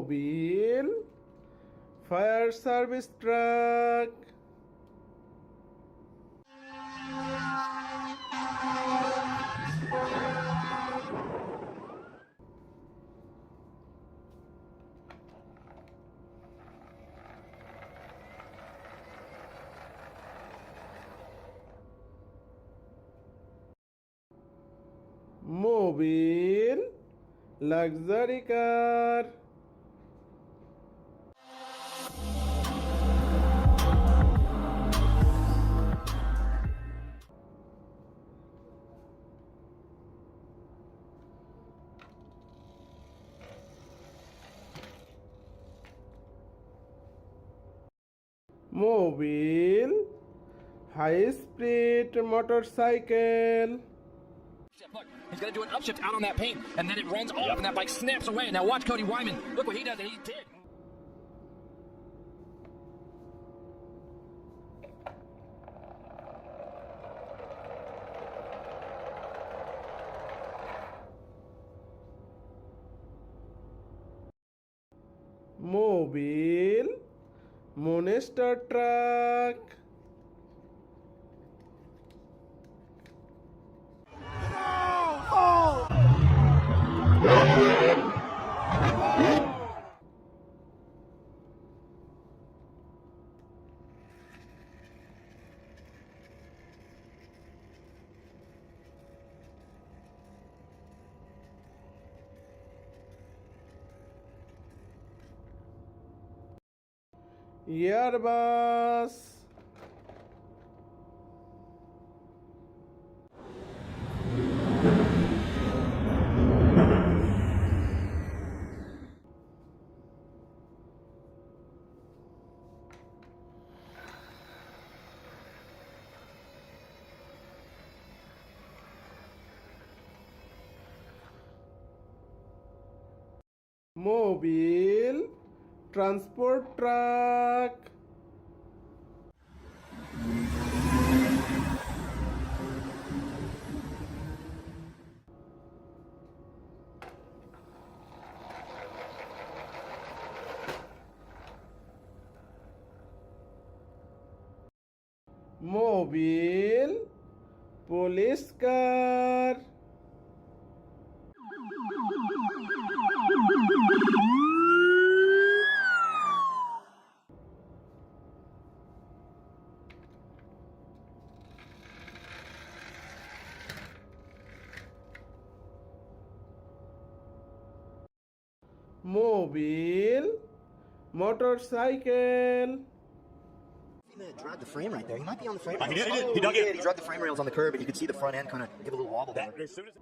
Mobile, fire service truck, mobile, luxury car, mobile, high speed motorcycle, Look, he's going to do an upshift out on that paint, and then it runs off, and that bike snaps away. Now watch Cody Wyman. Look what he does, and he did. mobile, monster truck, Airbus, mobile, transport truck, mobile, police car, mobile, motorcycle, Drag the frame right there. He might be on the frame. He rails. did. He dug it. He dragged the frame rails on the curb, and you could see the front end kind of give a little wobble down. As soon as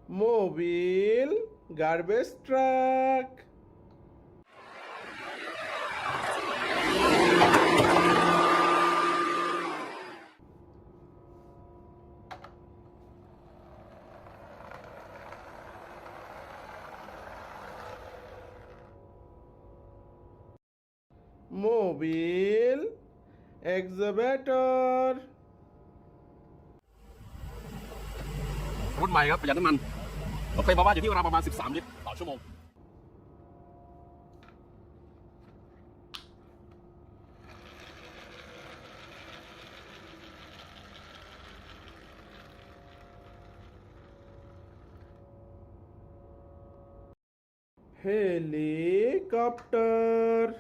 mobile, garbage truck, mobile, excavator, รุ่นใหม่ครับประหยัดน้ำมันรถไฟฟ้าบ้านอยู่ที่ราวประมาณ 13 ลิตรต่อชั่วโมง helicopter,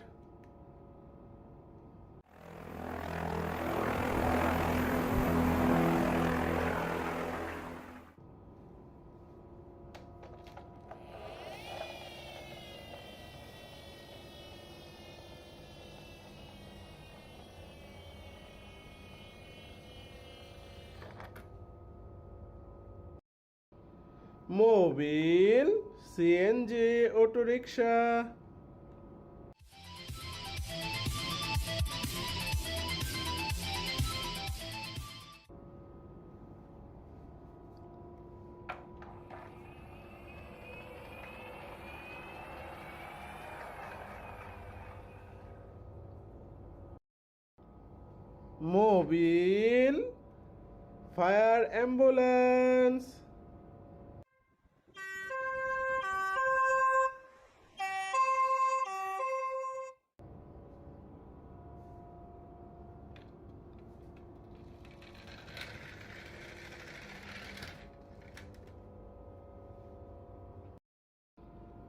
mobile, CNG auto rickshaw, mobile, fire ambulance,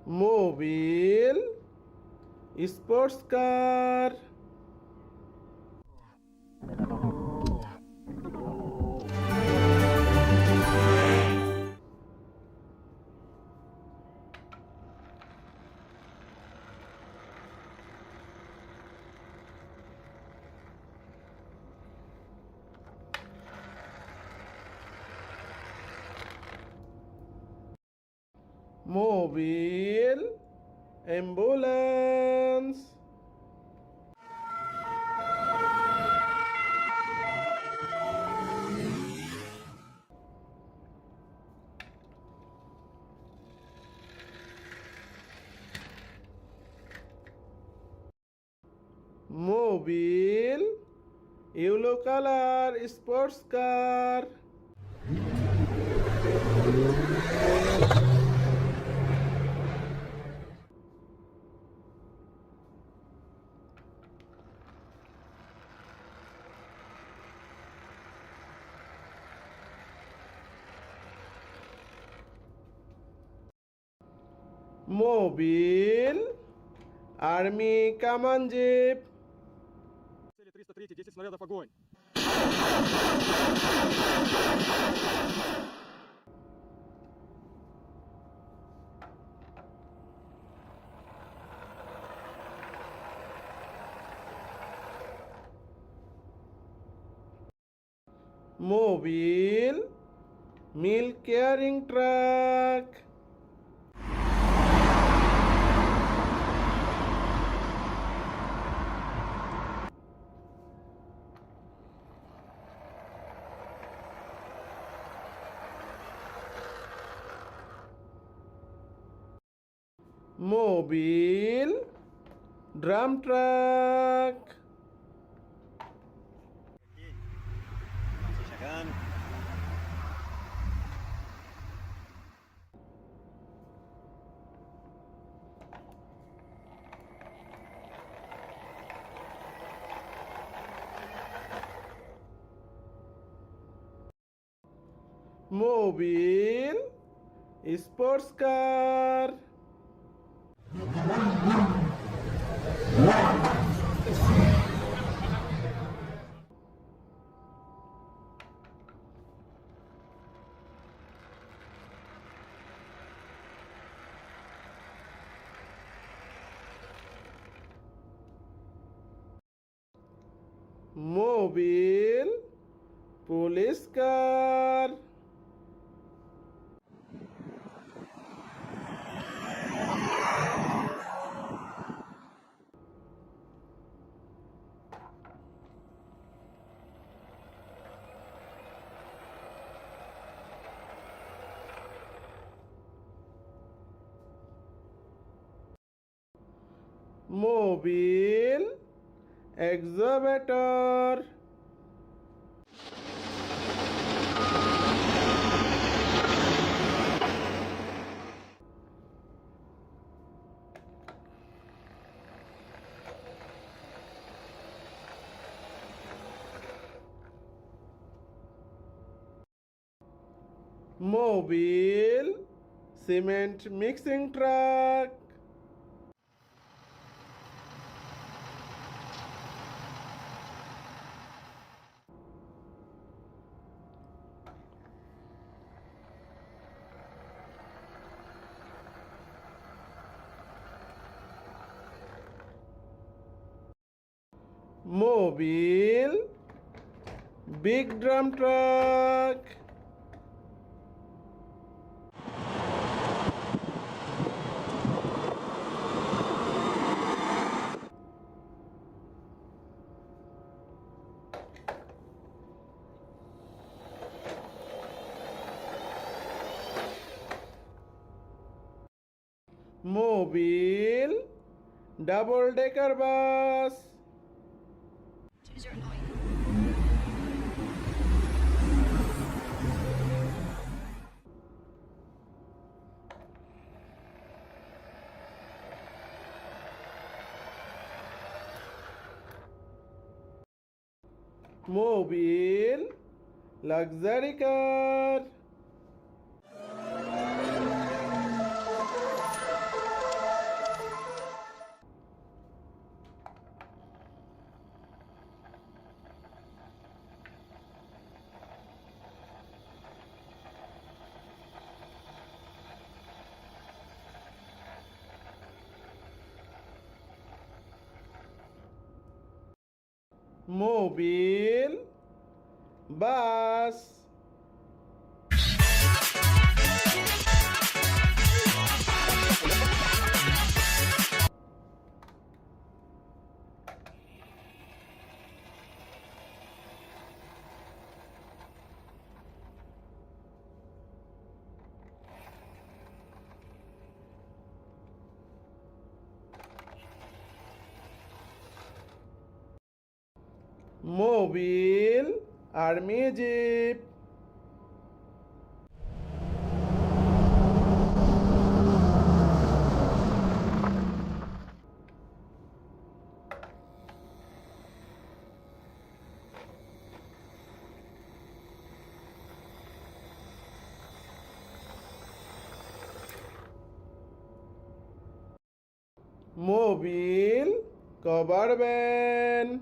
mobile, sports car, mobile, ambulance, mobile, yellow color sports car, mobile, army command jeep, Цели 303, 10 снарядов, огонь. mobile, milk carrying truck, mobile, drum truck, Vamos chegando. mobile, sports car, mobile, police car, mobile, excavator, mobile, cement mixing truck, mobile, big drum truck, mobile, double decker bus, Choose your annoying. mobile, luxury car. Mobile, bus. Mobile, army jeep. Mobile, cover van.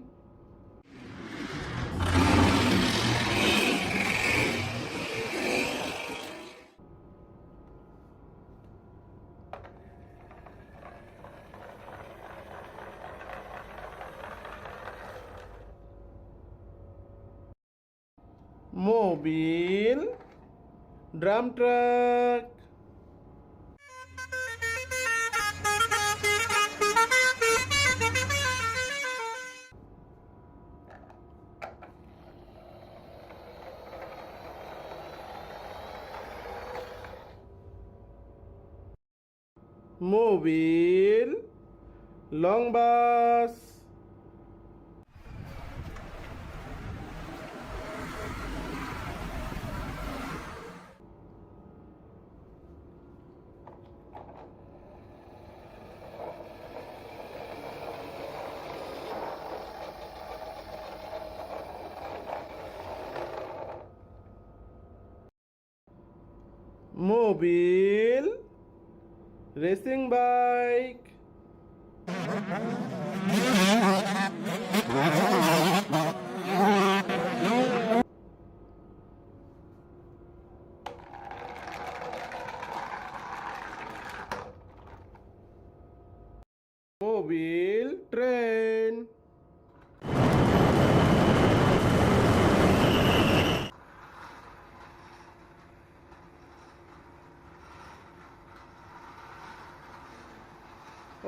Mobile, drum truck. Mobile, long bus. Mobile, racing bike. Mobile, train.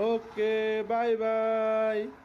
Okay, bye bye.